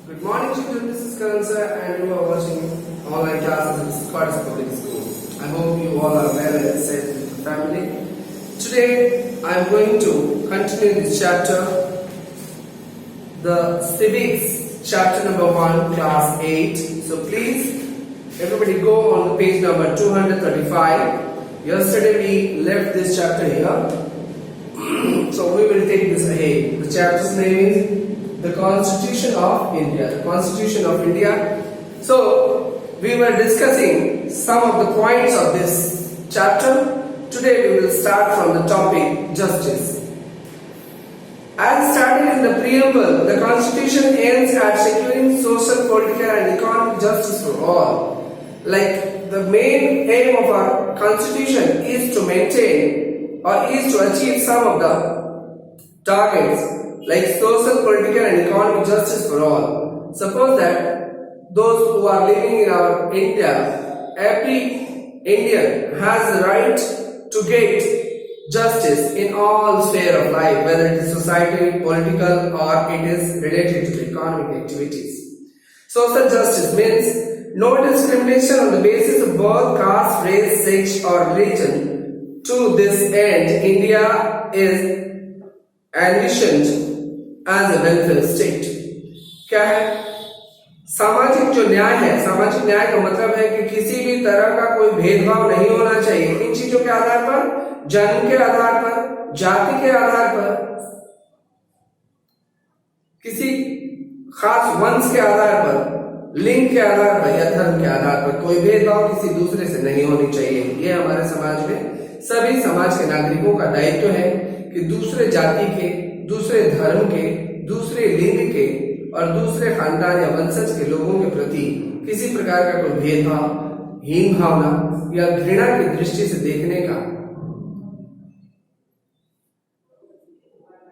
Good morning, children. This is Karan sir, and you are watching online classes at Scottish Public School. I hope you all are well and safe with your family. Today, I am going to continue this chapter, the Civics, chapter number 1, class 8. So please, everybody go on page number 235. Yesterday we left this chapter here. So we will take this ahead. The chapter's name is the Constitution of India. The Constitution of India. So we were discussing some of the points of this chapter. Today we will start from the topic justice. As stated in the preamble, the Constitution aims at securing social, political and economic justice for all. Like the main aim of our Constitution is to maintain or is to achieve some of the targets like social, political and economic justice for all. Suppose that those who are living in our India, every Indian has the right to get justice in all sphere of life, whether it is society, political or it is related to the economic activities. Social justice means no discrimination on the basis of birth, caste, race, sex or religion. To this end, India is envisioned as a welfare state. क्या है? सामाजिक जो न्याय है, सामाजिक न्याय का मतलब है कि किसी भी तरह का कोई भेदभाव नहीं होना चाहिए इन चीजों के आधार पर, जन्म के आधार पर, जाति के आधार पर, किसी खास वंश के आधार पर, लिंग के आधार पर या धर्म के आधार पर कोई भेदभाव किसी दूसरे से नहीं होनी चाहिए। यह हमारे समाज में सभी समाज के नागरिकों का दायित्व है कि दूसरे जाति के, दूसरे धर्म के, दूसरे लिंग के और दूसरे खानदान या वंशज के लोगों के प्रति किसी प्रकार का कोई भेदभाव, हीन भावना या घृणा की दृष्टि से देखने का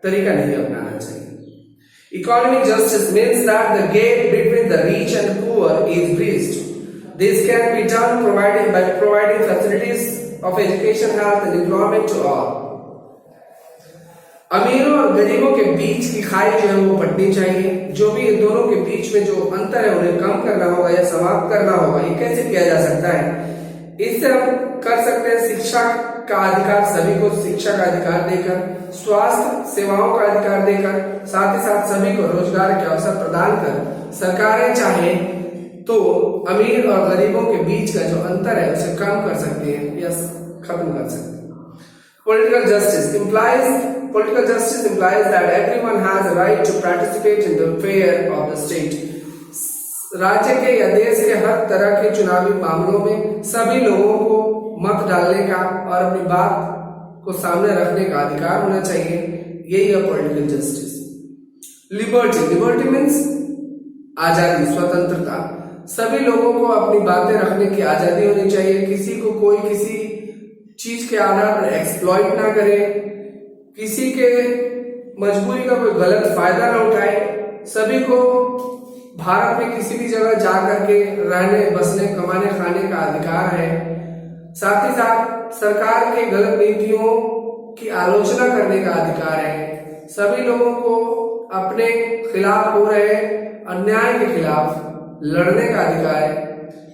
तरीका नहीं अपनाना चाहिए। Economic justice means that the gap between the rich and poor is bridged. This can be done by providing facilities of education, health and employment to all. अमीरों और गरीबों के बीच की खाई जो है वो बढ़नी चाहिए। जो भी इन दोनों के बीच में जो अंतर है उन्हें कम करना होगा या समाप्त करना होगा। ये कैसे किया जा सकता है? इससे हम कर सकते हैं शिक्षा का अधिकार, सभी को शिक्षा का अधिकार देकर, स्वास्थ्य सेवाओं का अधिकार देकर, साथ ही साथ सभी को रोजगार के अवसर प्रदान कर सरकारें चाहे तो अमीर और गरीबों के बीच का जो अंतर है उसे कम कर सकते हैं या खत्म कर सकते हैं। Political justice implies that everyone has a right to participate in the affair of the state. राज्य के या देश के हर तरह के चुनावी मामलों में सभी लोगों को मत डालने का और अपनी बात को सामने रखने का अधिकार होना चाहिए। यही है पॉलिटिकल जस्टिस। लिबर्टी मीन्स आजादी, स्वतंत्रता। सभी लोगों को अपनी बातें रखने की आजादी होनी चाहिए। किसी को कोई किसी चीज के आधार पर एक्सप्लॉइट ना करे, किसी के मजबूरी का कोई गलत फायदा ना उठाए। सभी को भारत में किसी भी जगह जा करके रहने, बसने, कमाने, खाने का अधिकार है। साथ ही साथ सरकार के गलत नीतियों की आलोचना करने का अधिकार है। सभी लोगों को अपने खिलाफ हो रहे अन्याय के खिलाफ लड़ने का अधिकार है।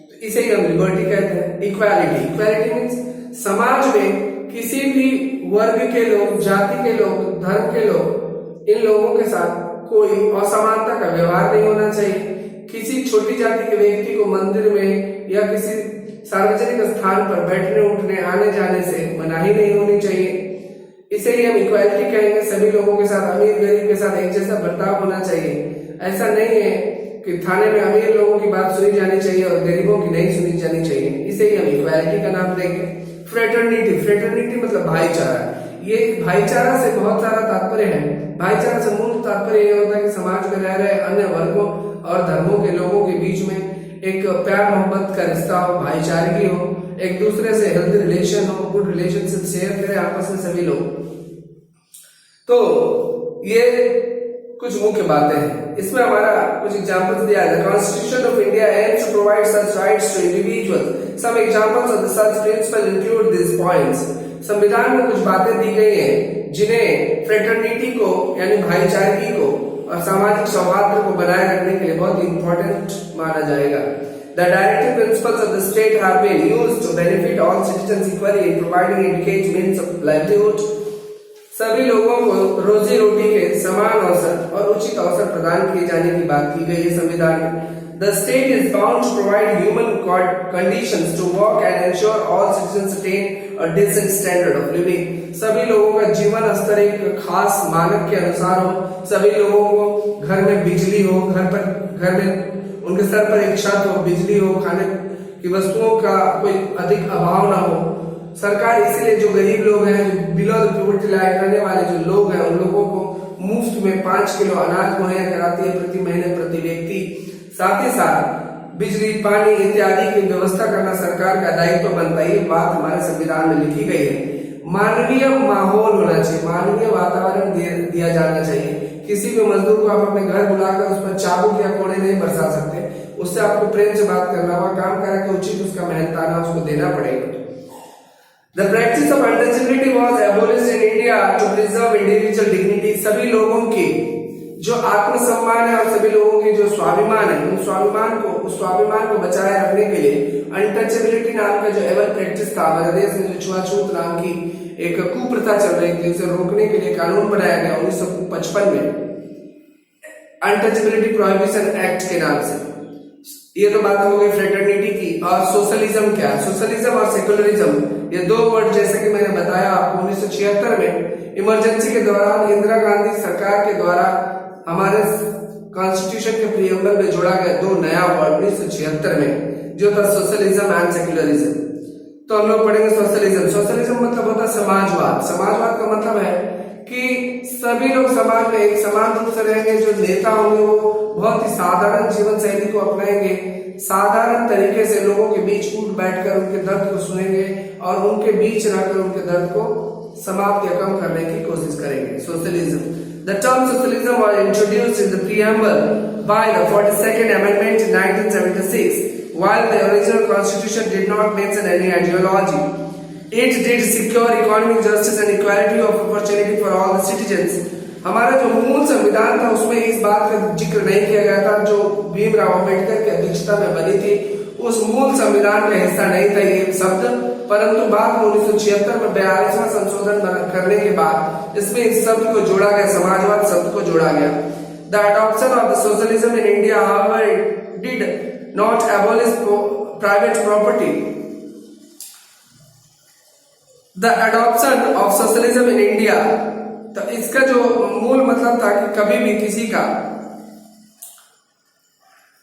तो इसे ही हम लिबर्टी कहते हैं। इक्वालिटी मीन्स समाज में किसी भी वर्ग के लोग, जाति के लोग, धर्म के लोग, इन लोगों के साथ कोई असमानता का व्यवहार नहीं होना चाहिए। किसी छोटी जाति के व्यक्ति को मंदिर में या किसी सार्वजनिक स्थान पर बैठने, उठने, आने जाने से मनाही नहीं होनी चाहिए। इसे ही हम इक्वालिटी कहेंगे। सभी लोगों के साथ, अमीर गरीब के साथ एक जैसा बर्ताव होना चाहिए। ऐसा नहीं है कि थाने में अमीर लोगों की बात सुनी जानी चाहिए और गरीबों की नहीं सुनी जानी चाहिए। इसे ही हम इक्वालिटी का नाम देंगे। फ्रेटर्निटी मतलब भाईचारा। ये भाईचारा से बहुत सारा तात्पर्य है। भाईचारा से मूल तात्पर्य यह होता है कि समाज में रह रहे अन्य वर्गों और धर्मों के लोगों के बीच में एक प्यार मोहब्बत का रिश्ता हो, भाईचारगी हो, एक दूसरे से हेल्दी रिलेशन हो, गुड रिलेशनशिप शेयर करें आपस में सभी लोग। तो ये कुछ मुख्य बातें हैं। इसमें हमारा कुछ एग्जांपल्स दिया है। The Constitution of India aims to provide such rights to individuals. Some examples of the such principles include these points. संविधान में कुछ बातें दी गई हैं जिन्हें फ्रेटर्निटी को यानी भाईचारगी को और सामाजिक सौहार्द को बनाए रखने के लिए बहुत इंपॉर्टेंट माना जाएगा। The directive principles of the state have been used to benefit all citizens equally in providing adequate means of livelihood. सभी लोगों को रोजी रोटी के समान अवसर और उचित अवसर प्रदान किए जाने की बात की गई है संविधान में। The state is bound to provide human conditions to work and ensure all citizens attain a decent standard of living. सभी लोगों का जीवन स्तर एक खास मानक के अनुसार हो, सभी लोगों को घर में बिजली हो, घर में उनके सर पर एक छत हो, बिजली हो, खाने की वस्तुओं का कोई अधिक अभाव ना हो। सरकार इसीलिए जो गरीब लोग हैं, जो बिलो द पॉवर्टी लाइन रहने वाले जो लोग हैं, उन लोगों को मुफ्त में 5 किलो अनाज मुहैया कराती है प्रति महीने प्रति व्यक्ति। साथ ही साथ बिजली, पानी इत्यादि की व्यवस्था करना सरकार का दायित्व बनता है। ये बात हमारे संविधान में लिखी गई है। मानवीय माहौल होना चाहिए, मानवीय वातावरण दिया जाना चाहिए। किसी भी मजदूर को आप अपने घर बुलाकर उस पर चाबुक या कोड़े नहीं बरसा सकते। उससे आपको प्रेम से बात करना होगा, काम करा के उचित उसका मेहनताना उसको देना पड़ेगा। The practice of untouchability was abolished in India to preserve individual dignity. सभी लोगों की जो आत्मसम्मान है और सभी लोगों की जो स्वाभिमान है, उस स्वाभिमान को बचाए रखने के लिए अनटचेबिलिटी नाम का जो एवल प्रैक्टिस था हमारे देश में, जो छुआछूत नाम की एक कुप्रथा चल रही थी, उसे रोकने के लिए कानून बनाया गया 1955 में, अनटचेबिलिटी प्रोहिबिशन एक्ट के नाम से। ये तो बात हो गई फ्रेटर्निटी की। और सोशलिज्म क्या है? सोशलिज्म और सेकुलरिज्म ये दो वर्ड, जैसे कि मैंने बताया आपको, 1976 में इमरजेंसी के दौरान इंदिरा गांधी सरकार के द्वारा हमारे कॉन्स्टिट्यूशन के प्रीएम्बल में जोड़ा गया दो नया वर्ड 1976 में, जो था सोशलिज्म एंड सेकुलरिज्म। तो हम लोग पढ़ेंगे सोशलिज्म। सोशलिज्म मतलब होता है समाजवाद। समाजवाद का मतलब है कि सभी लोग समाज में एक समान रूप से रहेंगे। जो नेता होंगे वो बहुत ही साधारण जीवन शैली को अपनाएंगे, साधारण तरीके से लोगों के बीच उठ बैठकर उनके दर्द को सुनेंगे और उनके बीच रहकर उनके दर्द को समाप्त या कम करने की कोशिश करेंगे। Socialism. The term socialism was introduced in the preamble by the 42nd Amendment in 1976. While the original constitution did not mention any ideology, it did secure economic justice and equality of opportunity for all the citizens. हमारा जो मूल संविधान था उसमें इस बात का जिक्र नहीं किया गया था, जो भीमराव अम्बेडकर की अध्यक्षता में बनी थी उस मूल संविधान का हिस्सा नहीं था ये शब्द। परंतु बाद में 1976 में 42वां संशोधन करने के बाद इसमें इस शब्द को जोड़ा गया, समाजवाद शब्द को जोड़ा गया। The adoption of the socialism in India, however, did not abolish private property. The adoption of socialism in India, तो इसका जो मूल मतलब था कि कभी भी किसी का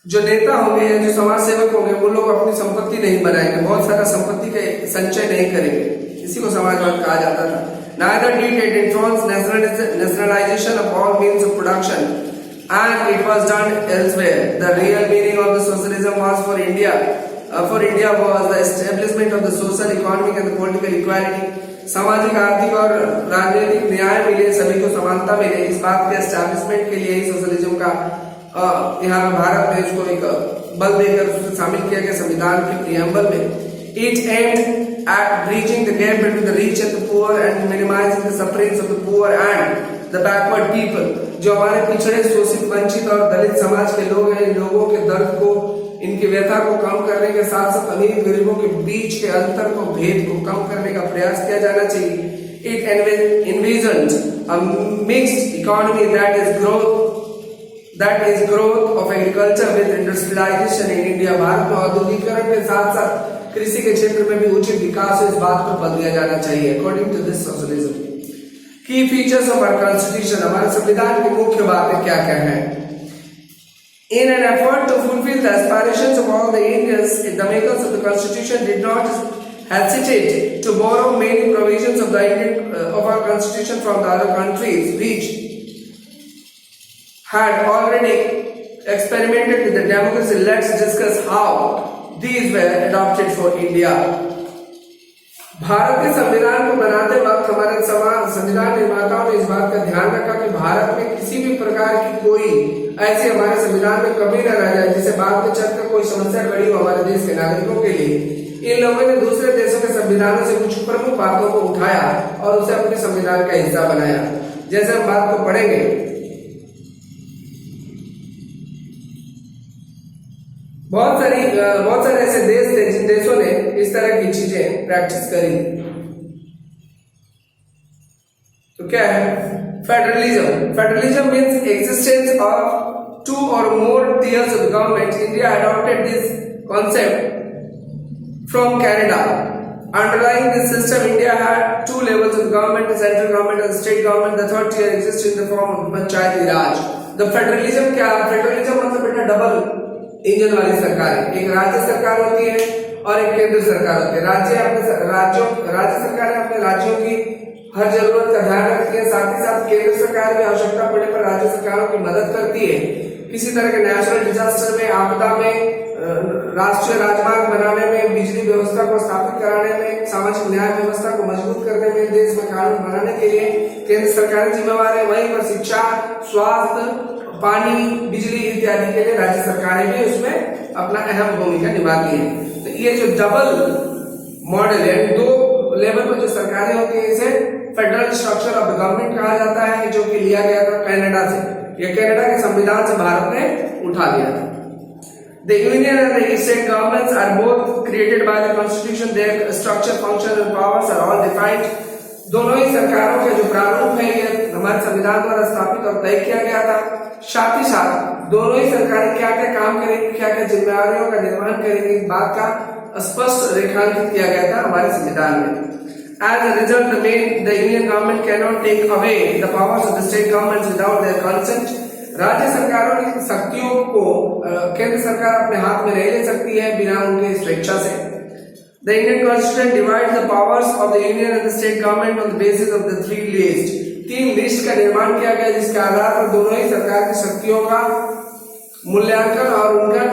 जो नेता होंगे या जो समाज सेवक होंगे वो लोग अपनी संपत्ति नहीं बनाएंगे, बहुत सारा संपत्ति का संचय नहीं करेंगे। इसी को समाजवाद कहा जाता था। Neither did it influence nationalization of all means of production, and it was done elsewhere. The real meaning of the socialism was for India was the establishment of the social, economic and the political equality. सामाजिक, आर्थिक और राजनीतिक न्याय मिले, सभी को समानता मिले, इस बात के एस्टैब्लिशमेंट के लिए ही सोशलिज्म का यहाँ भारत में इसको एक बल देकर उसे शामिल किया गया संविधान के प्रीएम्बल में। It aimed at bridging the gap between the rich and the poor and minimizing the sufferings of the poor and the backward people. जो हमारे पिछड़े, शोषित, वंचित और दलित समाज के लोग हैं, इन लोगों के दर्द को, इनकी व्यथा को कम करने के साथ साथ अमीर गरीबों के बीच के अंतर को, भेद को कम करने का प्रयास किया जाना चाहिए। It envisioned a mixed economy that is growth of agriculture with industrialization in India. Bharat में औद्योगिकरण के साथ साथ कृषि के क्षेत्र में भी उचित विकास हो, इस बात पर बल दिया जाना चाहिए। According to this socialism, key features of our constitution, हमारे संविधान की मुख्य बातें क्या क्या हैं? In an effort to fulfill the aspirations of all the Indians, the makers of the constitution did not hesitate to borrow many provisions of our constitution from the other countries which had already experimented with the democracy. Let's discuss how these were adopted for India. Bharat के संविधान को बनाते वक्त हमारे संविधान निर्माताओं ने इस बात का ध्यान रखा कि भारत में किसी भी प्रकार की कोई ऐसी हमारे संविधान में कमी न रह जाए जिससे बाद में चलकर कोई समस्या खड़ी हो हमारे देश के नागरिकों के लिए। इन लोगों ने दूसरे देशों के संविधानों से कुछ प्रमुख बातों को उठाया और उसे अपने संविधान का हिस्सा बनाया। जैसे हम बात को पढ़ेंगे बहुत सारे ऐसे देश थे जिन देशों ने इस तरह की चीजें प्रैक्टिस करी। तो क्या है federalism? Federalism means existence of two or more tiers of government. India adopted this concept from Canada. Underlying this system, India had two levels of government: the central government and the state government. The third tier exists in the form of Panchayati Raj. The federalism क्या? Federalism मतलब बेटा double engine वाली सरकार है। एक राज्य सरकार होती है और एक केंद्र सरकार होती है। राज्य सरकारें अपने राज्यों की हर जरूरत का ध्यान रखती है, साथ ही साथ केंद्र सरकार भी आवश्यकता पड़ने पर राज्य सरकारों की मदद करती है। किसी तरह के नेचुरल डिजास्टर में, आपदा में, राष्ट्रीय राजमार्ग बनाने में, बिजली व्यवस्था को स्थापित कराने में, सामाजिक न्याय व्यवस्था को मजबूत करने में, देश में कानून बनाने के लिए केंद्र सरकारें जिम्मेवार है। वहीं पर शिक्षा, स्वास्थ्य, पानी, बिजली इत्यादि के लिए राज्य सरकारें भी उसमें अपना अहम भूमिका निभाती है। तो ये जो डबल मॉडल है, दो लेवल पर जो सरकारें होती है, इसे federal structure of the government कहा जाता है, जो कि लिया गया था कनाडा से। यह कनाडा के संविधान से भारत ने उठा लिया था। The union and the state governments are both created by the constitution. Their structure, function and powers are all defined. दोनों ही सरकारों के जो प्रारूप है ये हमारे संविधान द्वारा स्थापित और तय किया गया था। साथ ही साथ दोनों ही सरकारें क्या क्या काम करेंगी, क्या क्या जिम्मेदारियों का निर्वहन करेंगी, इस बात का स्पष्ट रेखांकित किया गया था हमारे संविधान में। As a result, the Union government cannot take away the powers of the state governments without their consent. राज्य सरकारों की शक्तियों को केंद्र सरकार अपने हाथ में नहीं ले सकती है बिना उनके स्वेच्छा से। The Indian Constitution divides the powers of the Union and the state government on the basis of the three lists. 3 list का निर्माण किया गया, जिसके आधार पर दोनों ही सरकार की शक्तियों का मूल्यांकन और उनका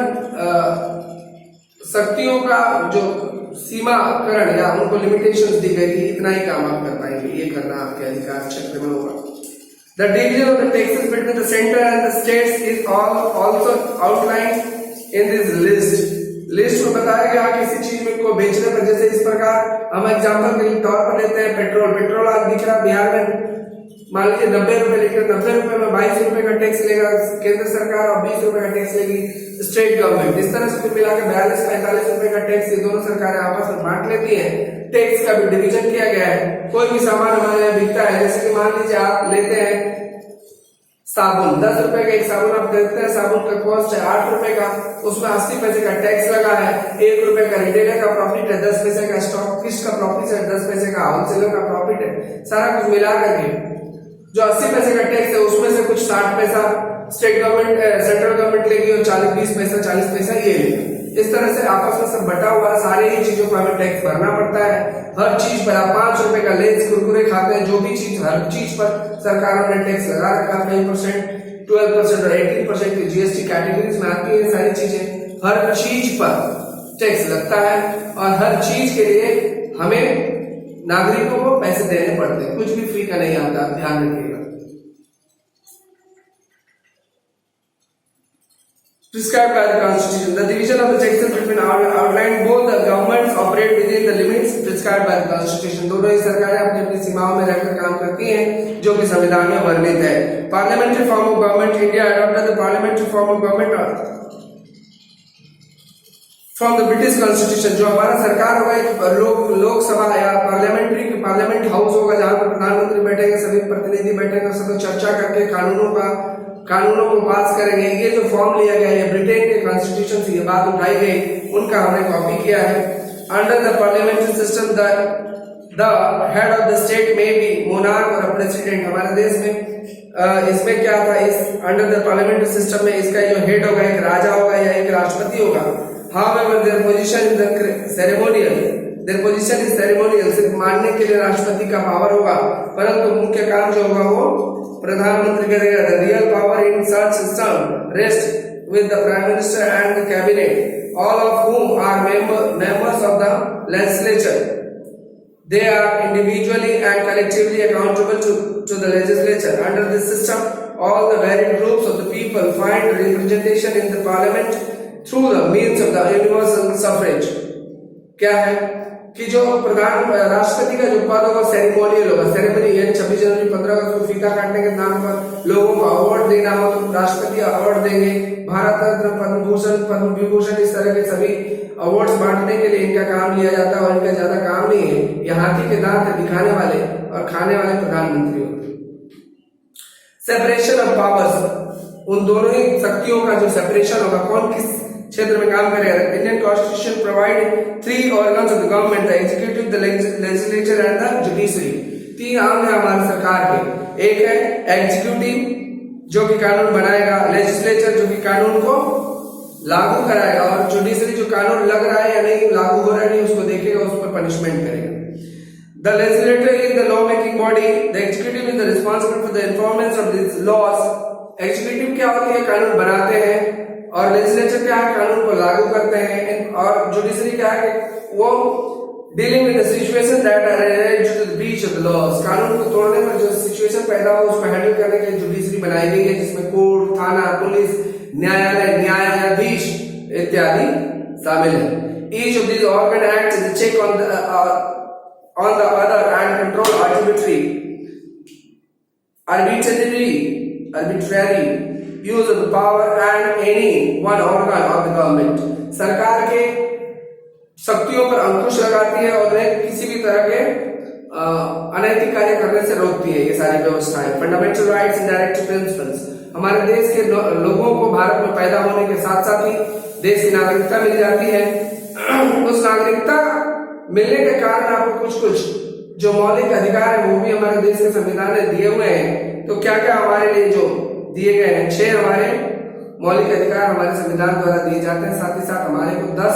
शक्तियों का जो सीमाकरण या उनको लिमिटेशंस दी गई कि इतना ही काम आप कर पाएंगे, ये करना आपके अधिकार क्षेत्र में होगा। The division of the taxes between the center and the states is also outlined in this list. List में बताया गया किसी चीज में को बेचने पर, जैसे इस प्रकार हम एग्जाम्पल के तौर पर लेते हैं पेट्रोल आज दिख रहा बिहार में मान लीजिए 90 रुपए लीटर, 90 रुपए में 22 रुपए का टैक्स लेगा केंद्र सरकार और 20 रुपए का टैक्स लेगी स्टेट गवर्नमेंट। इस तरह से कुल मिलाकर 42-45 रुपए का टैक्स ये दोनों सरकारें आपस में बांट लेती हैं। टैक्स का भी डिवीजन किया गया है। कोई भी सामान हमारे यहाँ बिकता है, जैसे कि मान लीजिए आप लेते हैं साबुन, 10 रुपए का एक साबुन आप खरीदते हैं, साबुन का कॉस्ट है 8 रुपए का, उसमें 80 पैसे का टैक्स लगा है, 1 रुपए का रिटेलर का प्रॉफिट है, 10 पैसे का स्टॉकिस्ट का प्रॉफिट है, 10 पैसे का होलसेलर का प्रॉफिट है। सारा कुछ मिला करके जो 80 पैसे का टैक्स है उसमें से कुछ 60 पैसा स्टेट गवर्नमेंट सेंट्रल गवर्नमेंट लेगी और 40 पैसा ये लेगी। इस तरह से आपस में सब बटा हुआ सारे ही चीजों पर हमें टैक्स भरना पड़ता है। हर चीज पर आप 5 रुपए का लेस कुरकुरे खाते हैं, जो भी चीज हर चीज पर सरकारों ने टैक्स लगा रखा है। 10%, 12% और 18% की जीएसटी कैटेगरीज में आती है सारी चीजें। हर चीज पर टैक्स लगता है और हर चीज के लिए हमें नागरिकों को पैसे देने पड़ते हैं, कुछ भी फ्री का नहीं आता, ध्यान रखिएगा। Prescribed by the Constitution, the division of the taxes between outlined both the governments operate within the limits prescribed by the Constitution. दोनों ही सरकारें अपनी अपनी सीमाओं में रहकर काम करती हैं, जो कि संविधान में वर्णित है। Parliamentary form of government, India adopted the parliamentary form of government from the British Constitution. जो हमारा सरकार होगा, लोकसभा या पार्लियामेंट हाउस होगा, जहाँ पर प्रधानमंत्री बैठेंगे, सभी प्रतिनिधि बैठेंगे, सब चर्चा करके कानूनों को पास करेंगे। ये जो फॉर्म लिया गया है ब्रिटेन के कॉन्स्टिट्यूशन से ये बात उठाई गई, उनका हमने कॉपी किया है। Under the parliamentary system the head of the state में बी मोनार्क और प्रेसिडेंट। हमारे देश में इसमें क्या था, इस अंडर द पार्लियामेंट्री सिस्टम में इसका जो हेड होगा एक राजा होगा या एक राष्ट्रपति होगा। However, their position is ceremonial, सिर्फ मानने के लिए राष्ट्रपति का पावर होगा, परंतु मुख्य काम जो होगा वो प्रधानमंत्री करेगा। The real power in such system rests with the Prime Minister and the Cabinet, all of whom are members of the legislature. They are individually and collectively accountable to the legislature. Under this system, all the varied groups of the people find representation in the parliament through the means of the universal suffrage. क्या है कि जो राष्ट्रपति का जो पद होगा ceremonial होगा, सेरेमनी यानी 26 जनवरी 15 अगस्त को फीता काटने के नाम पर लोगों को अवार्ड देना हो तो राष्ट्रपति अवार्ड देंगे। भारत रत्न, पद्म भूषण, पद्म विभूषण, इस तरह के सभी अवार्ड्स बांटने के लिए इनका काम लिया जाता है और इनका ज्यादा काम नहीं है। ये हाथी के दांत दिखाने वाले और खाने वाले प्रधानमंत्री होते हैं। सेपरेशन ऑफ पावर्स, उन दोनों ही शक्तियों का जो सेपरेशन होगा, कौन किस क्षेत्र में काम करेगा। Indian constitution provide 3 organs of the government, the executive, the legislature and the judiciary. 3 अंग है हमारे सरकार के। एक है एग्जीक्यूटिव जो कि कानून बनाएगा, लेजिस्लेचर जो कि कानून को लागू कराएगा, और जुडिशरी जो कानून लग रहा है या नहीं, लागू हो रहा है नहीं, उसको देखेगा, उस पर पनिशमेंट करेगा। The legislature is the law-making body. The executive is the responsible for the enforcement of these laws. Executive क्या होती है, कानून बनाते हैं, और लेजिस्लेचर क्या है, कानून को लागू करते हैं, और जुडिशरी क्या है, वो dealing with the situation that are related to the breach of the laws. कानून को तोड़ने पर जो सिचुएशन पैदा हो उसको हैंडल करने के लिए जुडिशरी बनाई गई है, जिसमें कोर्ट, थाना, पुलिस, न्यायालय, न्यायाधीश इत्यादि शामिल है। Each of these organ acts as a check on the other and control arbitrary use of the power and any one organ of the government। सरकार के शक्तियों पर अंकुश लगाती है और उन्हें किसी भी तरह के अनैतिक कार्य करने से रोकती है। ये सारी व्यवस्थाएं। Fundamental rights and directive principles, हमारे देश के लोगों को भारत में पैदा होने के साथ साथ ही देश की नागरिकता मिल जाती है। उस नागरिकता मिलने के कारण आपको कुछ जो मौलिक अधिकार है वो भी हमारे देश के संविधान ने दिए हुए हैं। तो क्या क्या हमारे लिए जो दिए गए हैं, 6 हमारे मौलिक अधिकार हमारे संविधान द्वारा दिए जाते हैं। साथ ही साथ हमारे को 10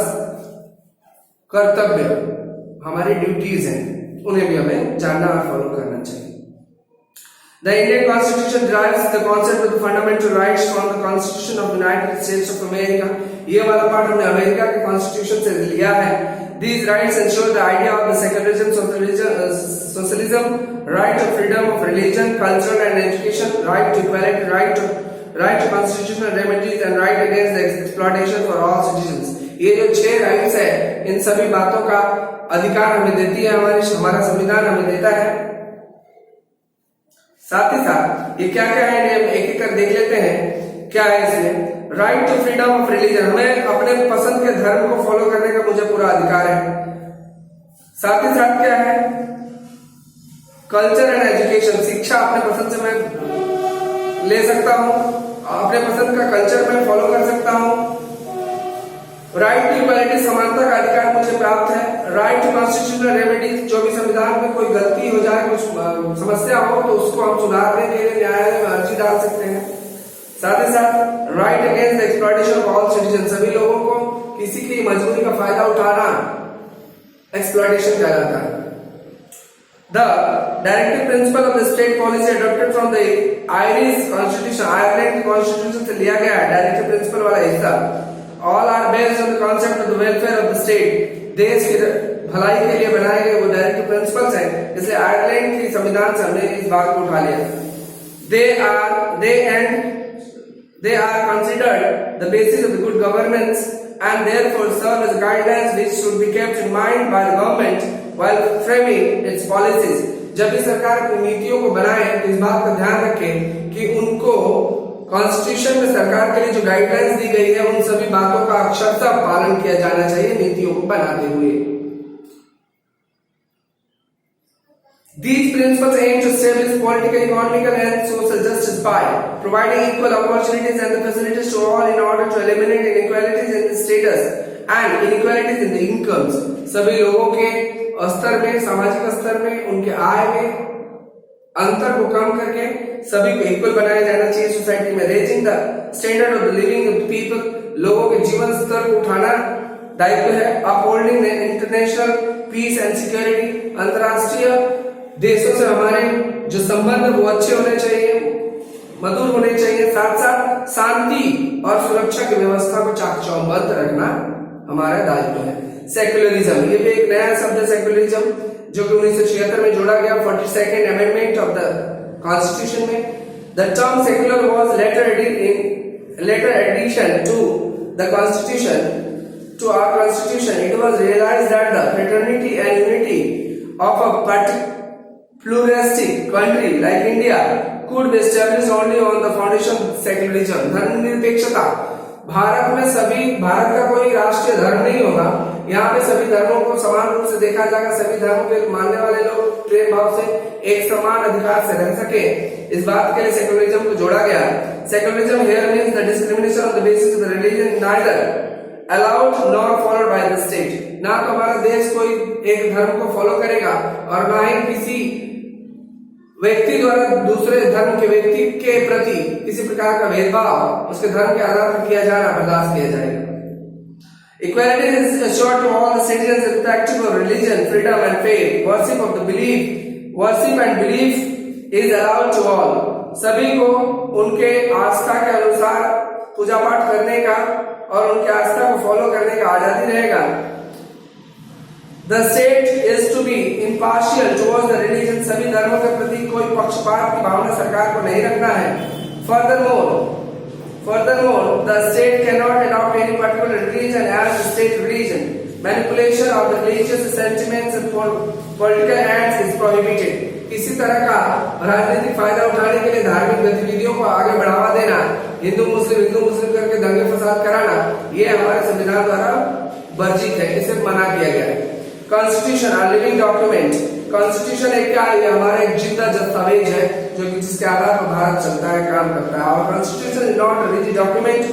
कर्तव्य, हमारी ड्यूटीज हैं, उन्हें भी हमें जानना और फॉलो करना चाहिए। The Indian Constitution derives the concept of the fundamental rights from the Constitution of the United States of America। ये वाला पार्ट हमने अमेरिका के कॉन्स्टिट्यूशन से लिया है। These rights ensure the idea of the secularism, socialism, right of freedom of religion, culture and education, right to equality, right to constitutional remedies and right against the exploitation for all citizens। ये जो 6 rights है, इन सभी बातों का अधिकार हमें देती है हमारा संविधान हमें देता है। साथ ही साथ ये क्या क्या है, हम एक एक कर देख लेते हैं। क्या है इसमें, right to freedom of religion, हमें अपने पसंद के धर्म को फॉलो करने का मुझे पूरा अधिकार है। साथ ही साथ क्या है, कल्चर एंड एजुकेशन, शिक्षा अपने पसंद से मैं ले सकता हूं, अपने पसंद का कल्चर मैं फॉलो कर सकता हूं। राइट टू इक्वालिटी, समानता का अधिकार मुझे प्राप्त है। राइट टू कॉन्स्टिट्यूशनल रेमेडीज, जो भी संविधान में कोई गलती हो जाए, कुछ समस्या हो तो उसको हम सुधारने के लिए न्यायालय में अर्जी डाल सकते हैं। साथ ही साथ right against the exploitation of all citizen, सभी लोगों को किसी की मजबूरी का फायदा उठाना एक्सप्लॉयटेशन कहलाता है। The directive principle of the state policy adopted from the Irish Constitution, Ireland की कॉन्स्टिट्यूशन से लिया गया है डायरेक्टिव प्रिंसिपल वाला हिस्सा। All are based on the concept of the welfare of the state, देश की भलाई के लिए बनाए गए वो डायरेक्टिव प्रिंसिपल्स हैं, इसलिए आयरलैंड की संविधान से हमने इस बात को उठा लिया। They are considered the basis of the good governance and therefore serve as guidelines which should be kept in mind by the government while framing its policies। जब भी सरकार अपनी नीतियों को बनाए तो इस बात का ध्यान रखें कि उनको कॉन्स्टिट्यूशन में सरकार के लिए जो गाइडलाइंस दी गई है उन सभी बातों का अक्षरशः पालन किया जाना चाहिए नीतियों को बनाते हुए। These principles aim to establish political, economical and social justice by providing equal opportunities and the facilities to all in order to eliminate inequalities in the status and inequalities in the incomes। सभी लोगों के स्तर में, सामाजिक स्तर में, उनके आय में अंतर को कम करके सभी को इक्वल बनाया जाना चाहिए सोसाइटी में। Raising the standard of the living of the people, लोगों के जीवन स्तर को उठाना दायित्व है। Upholding the international peace and security, अंतरराष्ट्रीय देशों से हमारे जो संबंध वो अच्छे होने चाहिए, मधुर होने चाहिए। साथ साथ शांति और सुरक्षा की व्यवस्था को चाक चौबंद रखना हमारा दायित्व है। सेक्युलरिज्म, ये भी एक नया शब्द है सेक्युलरिज्म, जो कि 1976 में जोड़ा गया 42nd amendment of the constitution में। The term secular was later addition to the constitution to our constitution, it was realized that the fraternity and unity of a pluralistic country like India could be established only on the foundation of secularism. धर्मनिरपेक्षता, भारत का कोई राष्ट्रीय धर्म नहीं होगा, यहाँ पे सभी धर्मों को समान रूप से देखा जाएगा, सभी धर्मों के मानने वाले लोग प्रेम भाव से एक समान अधिकार से रह सके, इस बात के लिए सेकुलरिज्म को जोड़ा गया। Secularism here means the discrimination on the basis of the religion neither allowed nor followed by the state। ना तो हमारा देश कोई एक धर्म को फॉलो करेगा और ना ही किसी व्यक्ति द्वारा दूसरे धर्म के व्यक्ति के प्रति किसी प्रकार का भेदभाव उसके धर्म के आधार पर किया जाना बर्दाश्त किया जाएगा। Equality is assured to all the citizens irrespective of religion, freedom and faith. Worship and belief is allowed to all। सभी को उनके आस्था के अनुसार पूजा पाठ करने का और उनके आस्था को फॉलो करने का आजादी रहेगा। The state is to be impartial towards the religion। सभी धर्मों के प्रति कोई पक्षपात की भावना सरकार को नहीं रखना है। Furthermore, the state cannot adopt any particular religion as the state religion। Manipulation of the religious sentiments and political ends is prohibited। किसी तरह का राजनीतिक फायदा उठाने के लिए धार्मिक गतिविधियों को आगे बढ़ावा देना, हिंदू मुस्लिम करके दंगे फसाद कराना, ये हमारे संविधान द्वारा वर्जित है, इसे मना किया गया है। Constitution a living document. Constitution एक क्या है? हमारा एक जिंदा दस्तावेज है जो कि जिसके आधार पर भारत चलता है, काम करता है। और constitution is not a rigid document.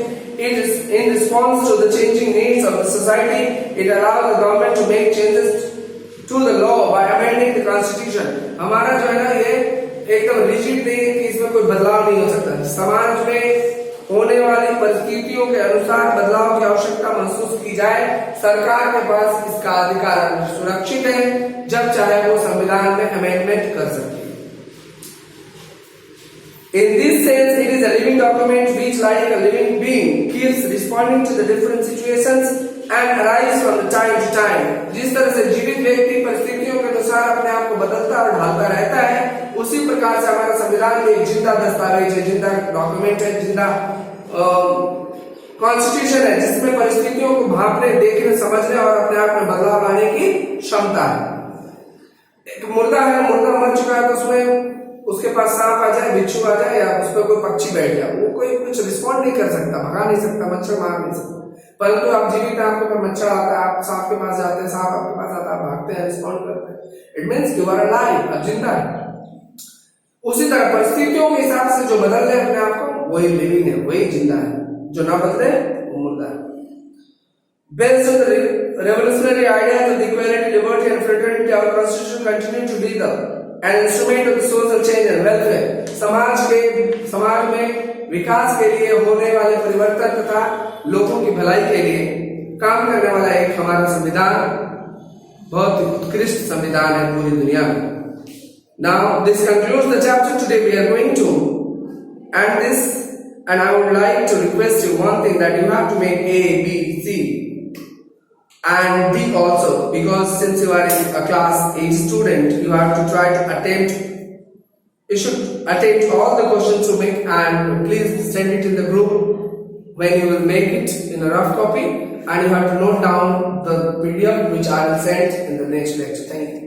It is in response to the changing needs of the society. It allows the government to make changes to the law by amending the constitution। हमारा जो है ना ये एकदम rigid नहीं है कि इसमें कोई बदलाव नहीं हो सकता। समाज में होने वाली परिस्थितियों के अनुसार बदलाव की आवश्यकता महसूस की जाए, सरकार के पास इसका अधिकार सुरक्षित है, जब चाहे वो संविधान में अमेंडमेंट कर सकती है। In this sense, it is a living document which, like a living being, keeps responding to the different situations and arise from the time to time। जिस तरह से जीवित व्यक्ति परिस्थितियों के अनुसार अपने आप को बदलता और ढालता रहता है, उसी प्रकार से हमारा संविधान में एक जिंदा दस्तावेज है, जिंदा डॉक्यूमेंट है, जिंदा कॉन्स्टिट्यूशन है, जिसमें परिस्थितियों को भांपने, देखने, समझने और अपने आप में बदलाव लाने की क्षमता है। एक मुर्दा है, मुर्दा मर चुका है, तो उसमें उसके पास सांप आ जाए, बिच्छू आ जाए या उस पर कोई पक्षी बैठ जाए, वो कोई कुछ रिस्पॉन्ड नहीं कर सकता, भगा नहीं सकता, मच्छर मार नहीं सकता। परंतु आप जीवित हैं, आपके ऊपर मच्छर आता है, आप सांप के पास जाते हैं, सांप आपके पास आता है, भागते हैं, रिस्पॉन्ड करते हैं। It means you are alive, आप जिंदा है। उसी तरह परिस्थितियों के हिसाब से जो बदल रहे अपने आप को, वही लिविंग है, वही जिंदा है। जो ना बदले वो मुर्दा है। Based on the revolutionary ideas of equality, liberty and fraternity, our constitution continue to be an instrument of the social change and welfare। समाज में विकास के लिए, होने वाले परिवर्तन तथा लोगों की भलाई के लिए काम करने वाला एक हमारा संविधान बहुत ही उत्कृष्ट संविधान है पूरी दुनिया में। Now this concludes the chapter today we are going to, and I would like to request you one thing, that you have to make A, B, C and D also, because since you are in a class 8 student, you have to try to you should attempt all the questions to make, and please send it in the group when you will make it in a rough copy, and you have to note down the PDF which I will send in the next lecture. Thank you.